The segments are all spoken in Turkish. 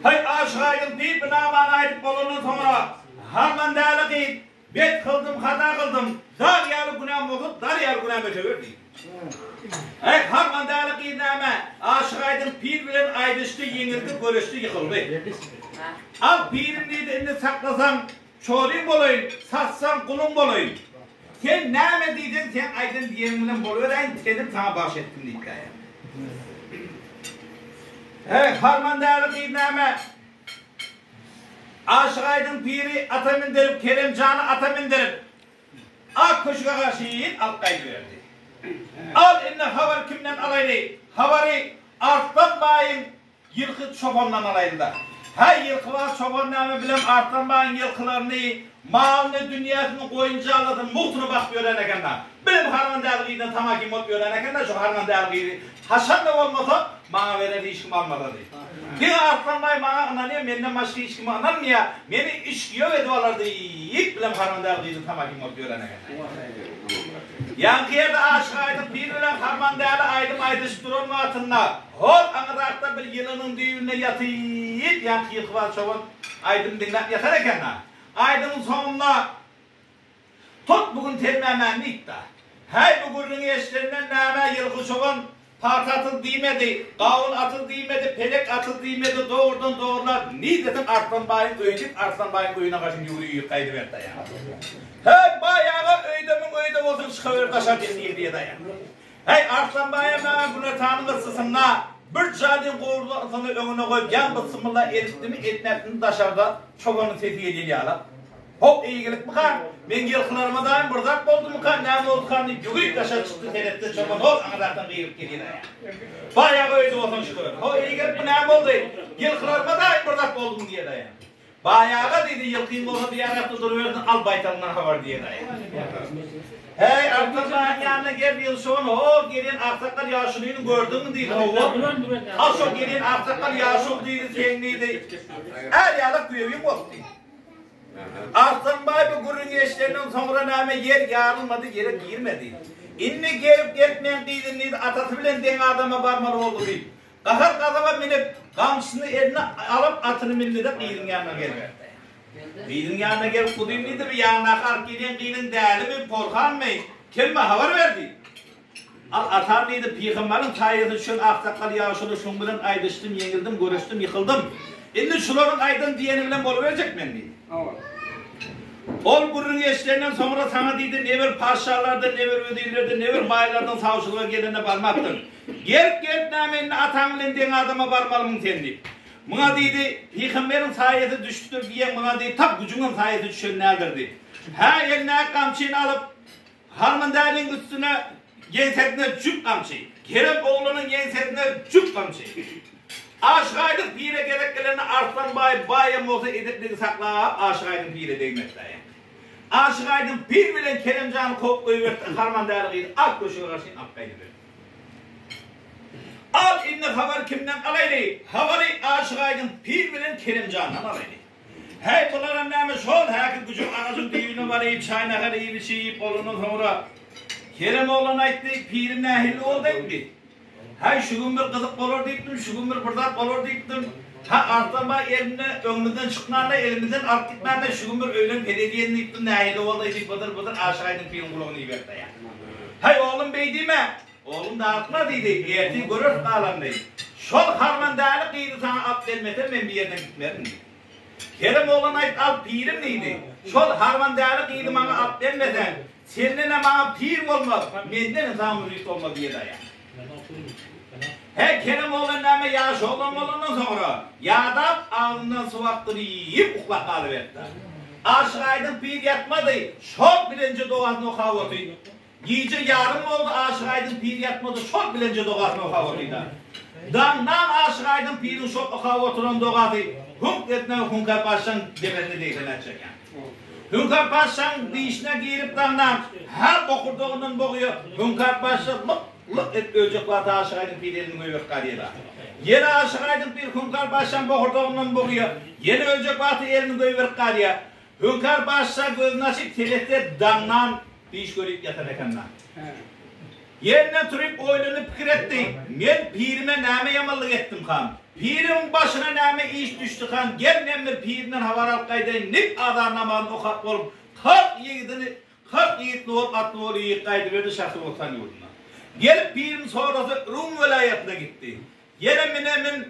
Hay aşağıydım bir binaman aydık bolunun sonra harman değerli değil. Bet kıldım, hata kıldım. Dar yarı günahım olup, dar yarı günahım öteverdi. Hay harman değerli değil neyme. Aşağıydım bir bilen aydıştı, yenildi, görüştü, yıkıldı. Al pirim neydi, indi saklasam çoğulayım olayım, satsam kulum olayım. Sen neyme diyeceksin, sen aydın diyerimden boluver, dedim sana bahşettim deyip ya. Evet, harman değerli değil neyme. Aşık aydın piri ata mindirip, Kerimcan'ı ata mindirip, ak kuşuğa karşı yiyin, alt kayıverdi. Al inne havar kimden alaydı? Havarı arttan bayın, yılkı çobandan alaydı da. Hay yılkı var çobanlarını bilem arttan bayın yılkılarını, malını, dünyasını koyunca aladım, muhtunu bak öğreneken de. Benim harman değerliğinden tamakim olup öğreneken de şu harman değerliği. Haşan da olmasa, bana vereli işkim almadı. Bir artlanmayı bana anlanıyor, benden başka işkimi anlanmıyor. Beni işkiyor ve dualarda yiyip bilem harman değerliğinden tamakim olup öğreneken. Yankıya da aşık aydım, bir bilen harman değerli aydım aydış durun altında. Hol anırakta bir yılının düğününe yatıyıp, yankıyı kıval çoban aydım dinlep yatar eken ha. Aydın sonunda tut bugün termemen iddia. Hey bu gurrun eşlerinden nâme yılgı çoban part atıl değmedi, kavun atıl değmedi, pelek atıl değmedi, doğrudan doğrular. Ne dedim Arslan Bay'ın öğüdük, Arslan Bay'ın öğüne karşı yürüyüp kaydıverdi ya. Hey bayağı öğüdemin öğüde olsun çıkıver taşar diye dayan. Hey Arslan Bay'a ben bunu tanımışsın la. Bir cadin koğurlarını önüne koyup yan bıtsımla eritti mi etnetini taşarda çobanın sesi geliyor la. Hop iyi gelip bakan, ben yılkılarıma daim bırdak oldu mu kan, ne oldu kan deyip yürüyüp taşa çıktı seyretti çoban hop anadaktan kıyırıp geliyor ya. Bayağı öyle olsun çıkıyor. Hop iyi gelip ne oldu? Yılkılarıma daim bırdak oldu mu diye dayan. Bayağı dedi yılkıyım olsa diye ayakta duruverdin al baytalından havar diye dayan. Hey Arslan'ın yanına gel yıl sonra o gelin aksaklar yaşlılığını gördün mü değil o. Al şu gelin aksaklar yaşlı değil sen neydi? Her yada kuyuyum oldu. Arslan Bay bu gurun geçlerinden sonra name yer yarılmadı, yere girmedi. İnni gelip gelmeyen değildin neydi, atası bilen dene adama varmalı oldu değil. Kahar kazaba binip, kamçısını eline alıp atını bindi de kıyının yanına gelverdi. Kıyının yanına gelip kuduyum neydi bir yanına kalk gelen kıyının değerli mi, porkan mı, kim mi havar verdi? Atar neydi, peygamberin sayısı şun aksakal yaşılı şun bilen aydıştım, yenildim, görüştüm, yıkıldım. İnni şuların aydın diyeni bilen boluverecek mi neydi? Ol gurrun eşlerinden sonra sana deydi never paşalardan, never ödeylerden, never baylardan savcılığa gelene barmaktın. Gerip namenini atan bilen den adama barmalımın sendi. Buna deydi, peygamberin sayesi düştüdür diye buna deydi, tab gücünün sayesi düşen nedir? Ha eline kamçını alıp, harman değerinin üstüne yensetine cüp kamçı. Kerem oğlunun yensetine cüp kamçı. Aşağıdık pire gereklerini Arslan bayım olsa edipleri sakla, aşağıdık pire değmekte ya. Aşağıdık pir bilen Kerimcan'ı koplayıverdi, harman değerliğini ak koşuyor karşıyın akkayıverdi. Al inni havar kimden alaydı? Havarı aşağıdık pir bilen Kerimcan'dan alaydı. Hey bunların neymiş ol, herkes gücüm anacım düğünü var yiyip, çayına kadar iyi bir şey yiyip olunun sonra. Kerim oğlan ayıttı, pirin nehirli oldu mi? Hay şu gün bir kızık olur deyiptim, şu gün bir bırdak olur deyiptim. Ha artama elimde önümüzden çıkmanla, elimizden art gitmenle şu gün bir öğlen belediyenin deyiptim, nehirli oldu deyip bıdır aşağıydın pirin kulağını yiyordu ya. Hay oğlum bey değil mi? Oğlum da atma deydi, erteği görür kalan deydi. Şol harman değerli deydi sana at vermeden ben bir yerden gitmedim deydi. Kerim oğlan ait al pirim neydi? Şol harman değerli deydi bana at vermeden. Seninle bana pir olmaz, menden sana mürit olmaz diye dayan. He Kerim oğlan neme yaş oğlandan sonra yağdap ağzından suvaktını yiyip uklak kalıverdi. Aşağıydın pir yatmadı, şok bilince doğasını okavatı. Gece yarım oldu aşağıydın pir yatmadı, şok bilince doğasını okavatıydı. Damdan aşağıydın pirin şok okavatının doğası, hunk etne hunkar baştan demesini değilene çeken. Hünkar Paşa'nın dişine girip damdan her bokurduğundan boğuyor. Hünkar Paşa lık et ölecekler aşağıydın pirinin öğük kariyla. Yeni aşağıydın bir Hünkar Paşa'nın bokurduğundan boğuyor. Yeni ölecekler elinin öğük kariyla. Hünkar Paşa gözünü açıp telette damdan diş görüp yatar ekandan. Yerinden turup oylunu fikir etti. Men pirime näme yamanlık ettim kan. Pirimin başına näme iş düştü kan. Gel nemle pirinden havaral kayday. Nik adar namazını okap olup. 40 yiğitli olup atlı olup yiğit kaydı verdi şahsı olsan yurduna. Gelip pirim sonrası Rum velayetine gitti. Yine minemin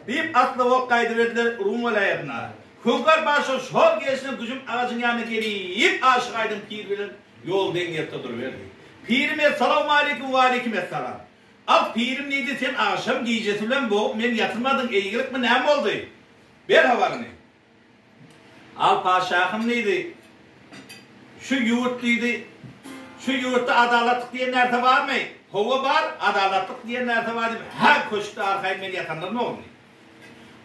deyip atlı olup kaydı verdiler Rum velayetine. Kunkar başı şol geçsin gücüm ağacın yanına gelip aşık aydın pir bilen yol dengette duruverdi. Pirime selamun aleyküm ve aleykümselam. Al pirim neydi sen akşam giyeceksin ulan bu men yatırmadın eğilik mi ne oldu? Ver havarını. Al paşahım neydi? Şu yurtluydu. Şu yurtta adaletlik diye nerede var mı? Hova var, adaletlik diye nerede var mı? Ha koştu arkayı men yatanlar ne oldu?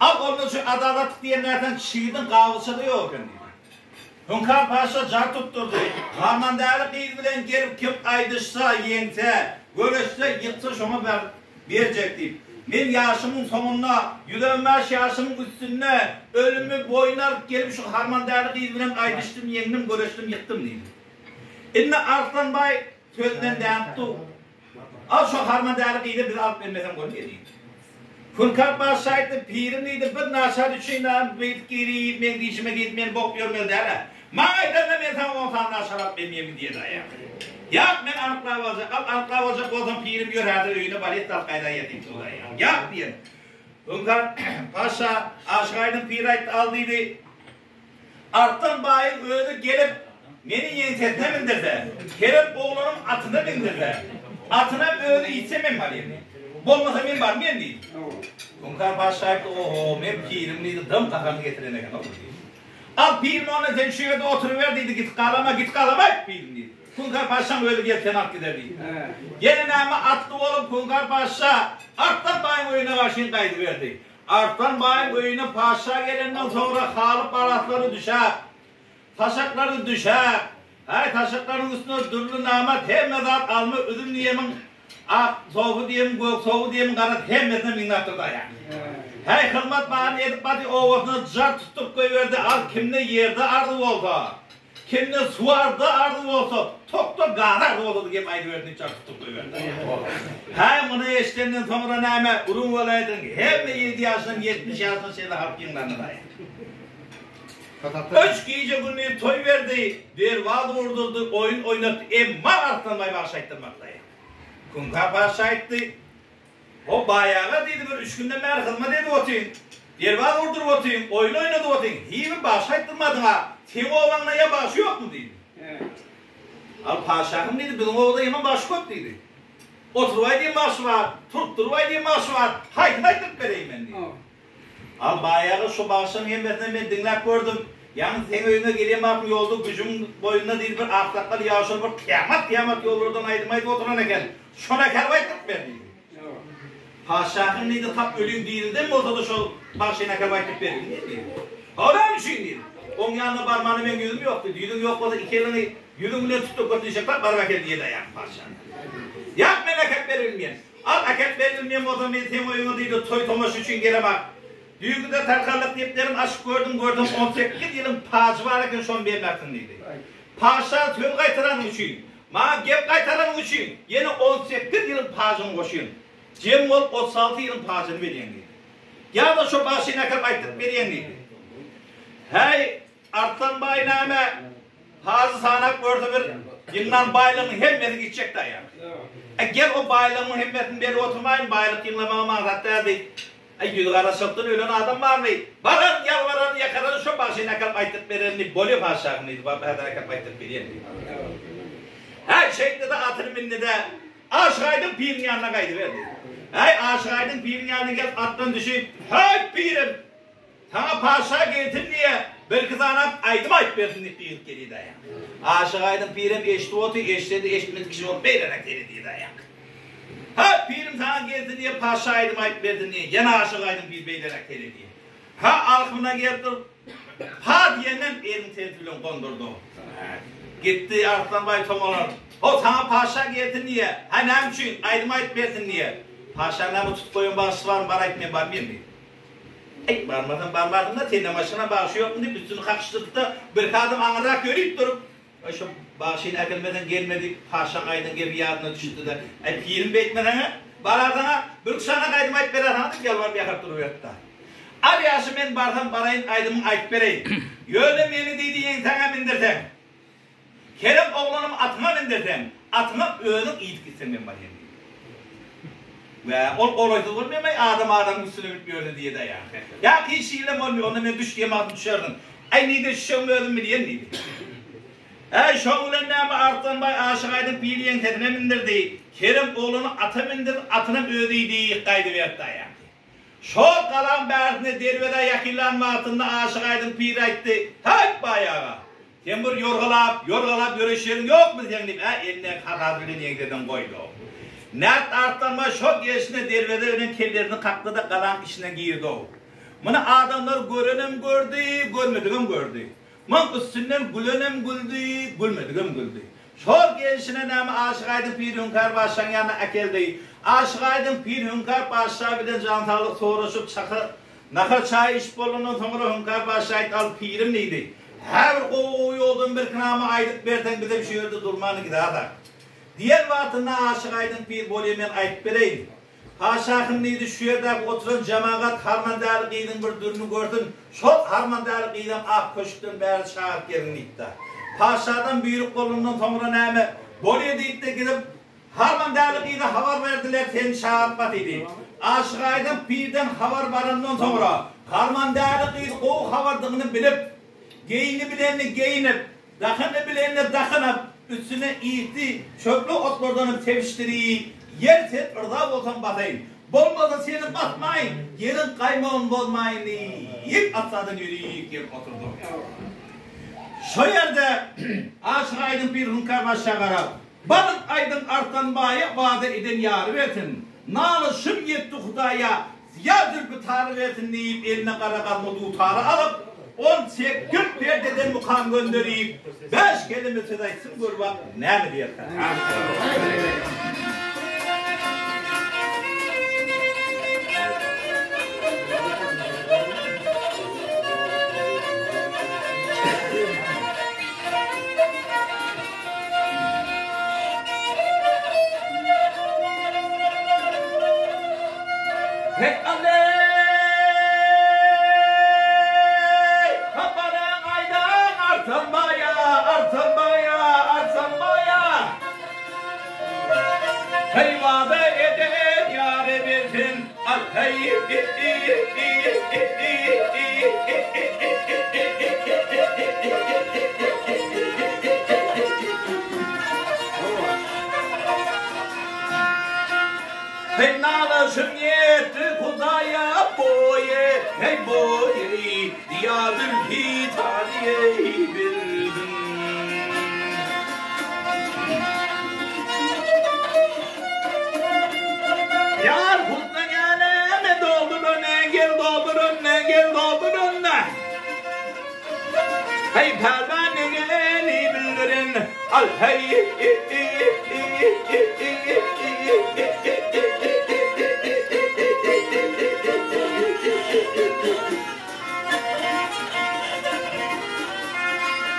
Al onun şu adaletlik diye nereden şiirdin kavuşu da yok. Hünkar Paşa car tutturdu. Harmandarlık değil bilen gelip kim aydışsa, yente, görüşse, yıksa şuna verecektim. Men yaşımın sonuna, yüzülmez yaşımın üstüne, ölümü boynar gelip şu harmandarlık değil bilen aydıştım, yendim, görüştüm, yıktım dedim. İnne Arslan Bay sözünden deyattı. Al şu harmandarlık değil de bizi alıp vermesen görmeyeyim. Hünkar Paşa'ydı, pirim neydi, bir naşa düşünden, bir geri, men dişime gitmeyen bok görmez derler. Mağaydan da ben sana 10 tane şarap vermeyeyim diye dayak. Yap ben anıklar olacak, anıklar olacak olsam pirim gör herhalde öğüne bari talkaydan yedim şurada ya. Yap diyen. Hünkar Paşa aşağıydın pirayt aldıydı. Arttan bayın öğünü gelip beni yensetine bindirdi. Gelip oğlunun atına bindirdi. Atına öğünü içsemem var yani. Bolmasa ben var mıyım değil. Hünkar Paşa'ydı oho ben pirim neydi dım takanı getirene kadar oldu. Al pirim ona sen şu yerde oturuverdiydi git kalama pirim deydi. Hünkar Paşa'm öyle gel tenak giderdi. Yine nama atlı olup Hünkar Paşa Arttan bayın oyuna başını kaydı verdi. Arttan bayın oyuna Paşa gelenden sonra halıp baratları düşer. Taşakları düşer. Hay taşakların üstüne durlu nama temmedat alma üzüm diyemin soğuğu diyeyim, soğuğu diyeyim karat hemmesine minnattır da yani. Hey hılmat bana edip badi ovasını car tutup koyuverdi. Al kimne yerde ardı olsa, kimne su ardı olsa, tokta gazar oldu gibi ayıverdi car tutup koyuverdi. Hey bunu eşlerinden sonra neyme Rum olaydın. Hem 7 yaşından 70 yaşından şeyle harpkinlerini da yani. 3 gece günü toy verdi, bir vaad vurdurdu, oyun oynattı. Emma artlanmayı başlayttırmakta yani. Hünkar Paşa'ydı. O bayağı dedi bir 3 günde merhılma dedi otayım. Dervaz vurdur otayım, oyun oynadı otayım. Hiçbir başlayttırmadın ha. Senin oğlanla ya başı yok mu dedi. Al Paşa'm dedi, bizim oğlan yaman başı yok dedi. Oturvay diye başı var, tutturvay diye başı var. Haydi vereyim ben dedi. Al bayağı şu başın hemmetinden ben dinlep gördüm. Yani senin oyuna geleyim bakım yoldu, gücüm boyunda değil bir ahlaklar yağışır bir kıyamet yollardan aydırmaydı oturana gel. Şuna kervaytlık ver dedi. Paşa'nın neydi tap ölüm değildi mi ortada şu başına kervaytlık verin dedi. Adam için dedi. Onun yanına parmağını ben yüzüm yok dedi. Yüzüm yok olsa iki elini yüzümle tutup götürecekler parmak diye dayan Paşa'nın. Yak ben akep verilmeyen. Al akep verilmeyen o zaman senin oyunu değil toy tomaş için gele bak. Düğünde tarkallık deyiplerim aşk gördüm 18 yılın pacı varken son vermersin dedi. Paşa tüm kaytaranın için, ma gep kaytaranın için yine 18 yılın pacını koşuyun. Cem ol 36 yılın pacını veriyen dedi. Ya da şu başına kadar aytıp veriyen dedi. Hey Artlan bayname pacı sanak gördü bir yıldan baylığın hemmeti gidecek da ya. Gel o baylığın hemmetini beri oturmayın baylık yıllamama hatta değil. Yüzü karasıktın ölen adam var mı? Baran yalvaran yakaran şu başına kalp aytıp verenli bolü paşağınıydı. Babaya kalp aytıp verenli. Her şeyde de atır minni de aşağıydın pirin yanına kaydı verdi. Hey aşağıydın pirin yanına gel attan düşüp hey pirim sana paşa getir diye belki sana aydım ayıp verdin diye geliyor da ya. Aşağıydın pirim eşti otu eşledi eşmedi kişi olup beyrerek geliyor da ya. Ha pirim sana geldi diye paşaydım ayıp verdin diye. Yine aşağıydın bir beylerek geli diye. Ha alkımına geldi. Ha diyenden elin tertülün kondurdu. Gitti Arslan Bay tomalar. O sana paşa geldi diye. Ha ne için aydım ayıp verdin diye. Paşa ne bu tut koyun bağışı var mı? Bana ekmeğin var mı? Ey barmadın da senin başına bağışı yok mu diye. Bütün kakıştırdı da bir kadın anlarak görüp durup. Şu Bağışın akılmadan gelmedik, paşa kaydın gibi yarına düştü de. Pirim bekmeden ha? Baradana, bir sana kaydım ayıp verer ha? Yalvar bir yakar duruyor da. Abi yaşı ben bardan barayın aydımın ayıp vereyim. Yöyle beni dediğin sana bindirdim. Kerem oğlanım atıma bindirdim. Atıma öğünüm iyiydik gitsin ben barayım. Ve olaydı olmuyor mu? Adam üstüne bitmiyordu diye de yani. Ya ki işiyle mi olmuyor? Ona ben düştüğüm adım düşerdin. Ay neydi şömüyordum mu diye neydi? Şoğulen neyme arttan bay aşağıydın piliyen tedine mindirdi. Kerem oğlunu ata mindir, atına ödeydi kaydı verdi yani. Şoğ kalan berdine dervede yakılanma altında aşağıydın pili aytti. Hep bayağı. Sen bir yorgalap yürüyüşlerin yok mu sen deyip? Eline kakaz bilen yengeden koydu. Net arttanma şok yaşına dervede önen kellerini kalktı da kalan işine girdi o. Bunu adamlar görenem gördü, görmediğim gördü. Man üstünden gülenem güldü, gülmediğim güldü. Şok yaşına nemi aşık aydın pir hünkar başlan yanına akeldi. Aşık aydın pir hünkar başla bilen jantalık soğuruşup nakır çay iş bolunun sonra hünkar başlaydı al pirim neydi? Her koğuyu olduğum bir kınamı aydık berden bize bir şey ördü durmanı gider. Diğer vaatında aşık aydın pir bolyemen ayıp vereyim. Paşakın neydi şu yerde oturan cemaat harmandarlık giydin bir durunu gördün. Çok harmandarlık giydin ak köşkten beri şahit gelin itti. Paşadan büyük kolundan sonra neyme bolye deyip de gidip harmandarlık giydin haber verdiler sen şahit bat idi. Aşık aydın pirden haber varından sonra harmandarlık giydin o haberdığını bilip geyini bilenini geyinip dakını bilenini dakınıp üstüne iğdi çöplü otlardan teviştiriyip yer set ırda olsan batayın. Bolmadan seni batmayın. Yerin kaymağın bozmayın deyip atsadın yürüyüp gelip oturdu. Şu yerde aşık aydın bir hünkar başşakara balık aydın artan baya vaade eden yarı versin. Nalı şım yetti hudaya ya zülbü tarı versin deyip eline kara kalmadığı tarı alıp 18 perdeden mukam göndereyip 5 kelime sedaysın gör bak ne mi diyor? Hey Allah! Kapanan aydan artan baya. Hey vaade eden yâre versin. Al hey. Hey nalışın yetti kudaya boye, hey boye, diyadül hitaniye bildim. Yar kutla geleme doldurun, engel doldurun. Hey pervane geli bildirin, al hey.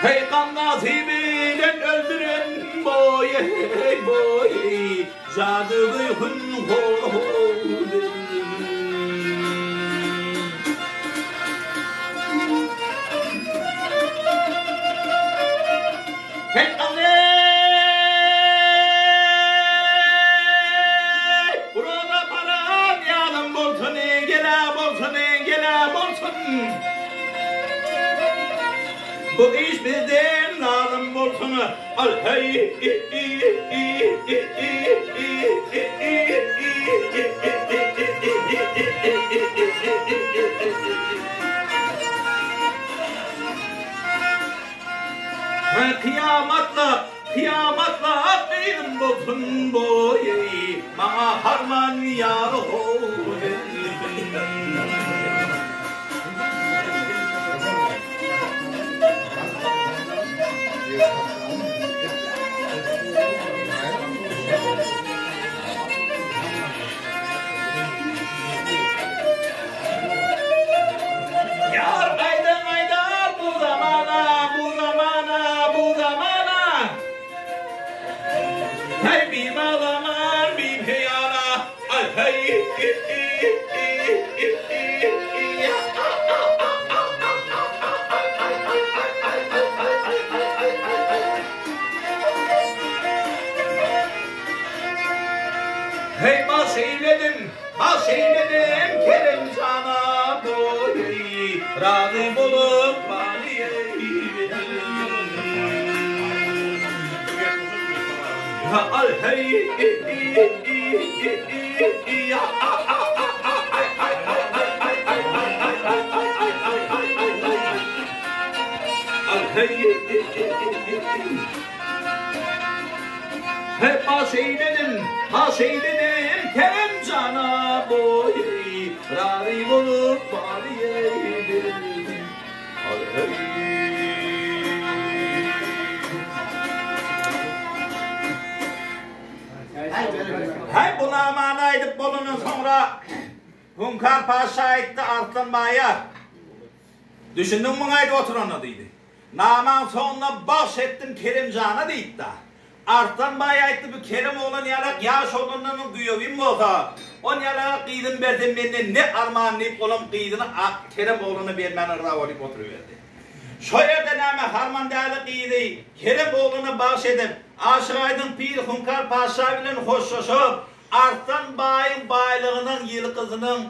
Hey kan nasibiyle öldürün boye, hey boye, cadığı hün hey anne, burada paran yanım bolsun, gele bolsun. Bu iş bizden lazım olsun. Al hey. Kıyamatla benim olsun boyu. Bana harman yar olsun. Yar aydan bu zamana razı bulup bari al hey hep aşeyledim Kerem cana boy razı bulup bari al hey buna mana edip bolunun sonra Hunkar Paşa etti Artlanmaya. Düşündün mü aydı oturanı deydi. Naman sonuna bahsettim Kerimcan'a deydi da. Artlanmaya etti bu Kerim olan yalak yaş olanının güyövüm olsa. On yalak kıydın verdim benden ne armağan deyip olan kıydını Kerim oğlunu vermenin ravalip oturuverdi. Şu yerden ama harman değerli kıydı. Kerim oğlunu bahsedip Aşık Aydın Pir Hunkar Paşa ile hoşlaşıp Artlanmaya'nın baylığının yılı kızının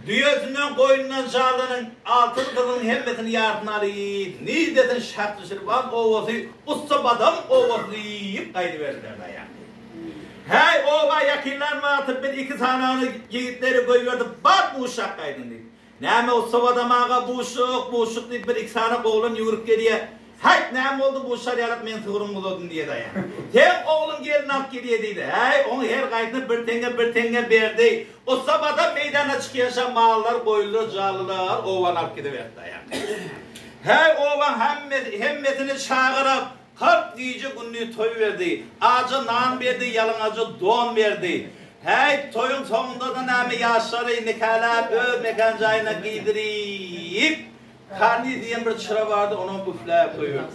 düğütünün koyununun şalının altın kızının hemmetini yardına arayıp nidetin şartlı şırban ovası usta badam ovası deyip kaydıverdiler dayan. Hey ova yakınlarına atıp bir iki tane yiğitleri koyuverdi bak bu uşak kaydın deyip. Neyme usta badamağa buğuşuk deyip bir iki tane oğlun yürüp geliyor. Hayt neyem oldu bu şariyalık men sığırım buludun diye dayan. Hem oğlum gelin ak geliye deydi. Hey onu her kaydını bir tenge berdi. O sabada meydana çıkıyorsa mallar, boylu, calılar, ovan ak gidiverdi dayan. Hey ovan hemmetini çağırıp 40 gece günlüğü toy verdi. Acı nan verdi, yalın acı don verdi. Hey toyun sonunda da neyme yaşları nikahlar mekan cayına giydirip karni diyen bir çıra vardı, onu büfleye koyuyordu.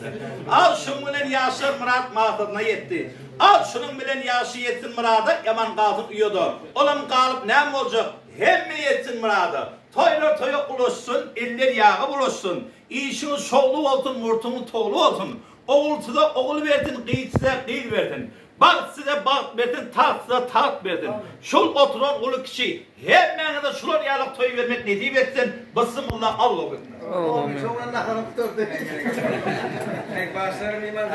Al şunun bilen yaşır Murat mahtatına yetti. Al şunun bilen yaşı yetsin Murat'a, yaman kalıp yiyordu. Oğlum kalıp ne olacak? Hem mi yetsin Murat'a? Toylar toya ulaşsın, eller yağı buluşsun. İşin şoğlu olsun, murtunun toğlu olsun. Oğul size oğul verdin, kıyıt size kıyıt verdin. Bak size bak verdin, tat size tat verdin. Şul oturan ulu kişi, hemen de şular yalık toy vermek ne deyip etsin, Bismillah Allah. Çok Allah kanıp durdu. Başlarım iman